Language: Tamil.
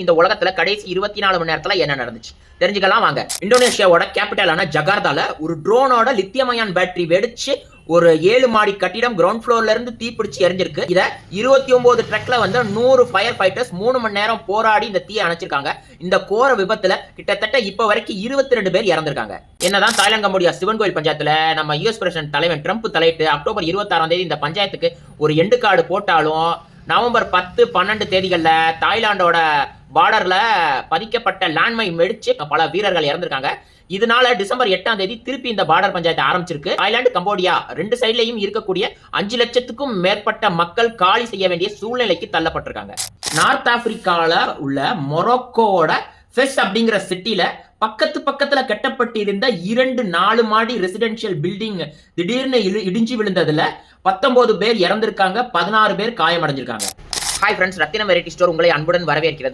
இந்த உலகத்துல கடைசி 24 மணி நேரத்துல என்ன நடந்துச்சு தெரிஞ்சுக்கலாம் வாங்க. இந்தோனேஷியாவோட கேபிட்டலான ஜகார்த்தால ஒரு ட்ரோனோட லித்தியம் அயான் பேட்டரி வெடிச்சு ஒரு 7 மாடி கட்டிடம் கிரவுண்ட் ஃப்ளோர்ல இருந்து தீப்பிடிச்சு எரிஞ்சிருக்கு. இத 29 ட்ரக்ல 100 ஃபயர் ஃபைட்டர்ஸ் 3 மணி நேரம் போராடி இந்த தீயை அணைச்சிருக்காங்க. இந்த கோர விபத்துல கிட்டத்தட்ட இப்ப வரைக்கும் 22 பேர் இறந்திருக்காங்க. என்னதான் தாய்லாந்து கம்போடியா சிவன் கோயில் பஞ்சாயத்துல நம்ம யுஎஸ் பிரசிடென்ட் தலைவன் ட்ரம்ப் தலையிட்டு அக்டோபர் 26ஆம் தேதி இந்த பஞ்சாயத்துக்கு ஒரு எண்டு கார்டு போட்டாலும் நவம்பர் 10, 12 தேதிகள்ல தாய்லாந்தோட பார்டர்ல பதிக்கப்பட்ட லேண்ட்மைன் வெடிச்சு பல வீரர்கள் இறந்திருக்காங்க. இதனால டிசம்பர் 8ஆம் தேதி திருப்பி இந்த பார்டர் பஞ்சாயத்து ஆரம்பிச்சிருக்கு. தாய்லாந்து கம்போடியா 2 சைட்லயும் இருக்கக்கூடிய 5 லட்சத்துக்கும் மேற்பட்ட மக்கள் காலி செய்ய வேண்டிய சூழ்நிலைக்கு தள்ளப்பட்டிருக்காங்க. நார்த் ஆப்பிரிக்கால உள்ள மொரோக்கோவோட ஃபெஸ் அப்படிங்கிற சிட்டில பக்கத்துல கட்டப்பட்டிருந்த 2 4 மாடி ரெசிடென்ஷியல் பில்டிங் திடீர்னு இடிஞ்சு விழுந்ததுல 19 பேர் இறந்திருக்காங்க, 16 பேர் காயமடைஞ்சிருக்காங்க. ஹாய் ஃப்ரெண்ட்ஸ், ரத்தினம் வெரைட்டி ஸ்டோர் உங்களை அன்புடன் வரவேற்கிறது.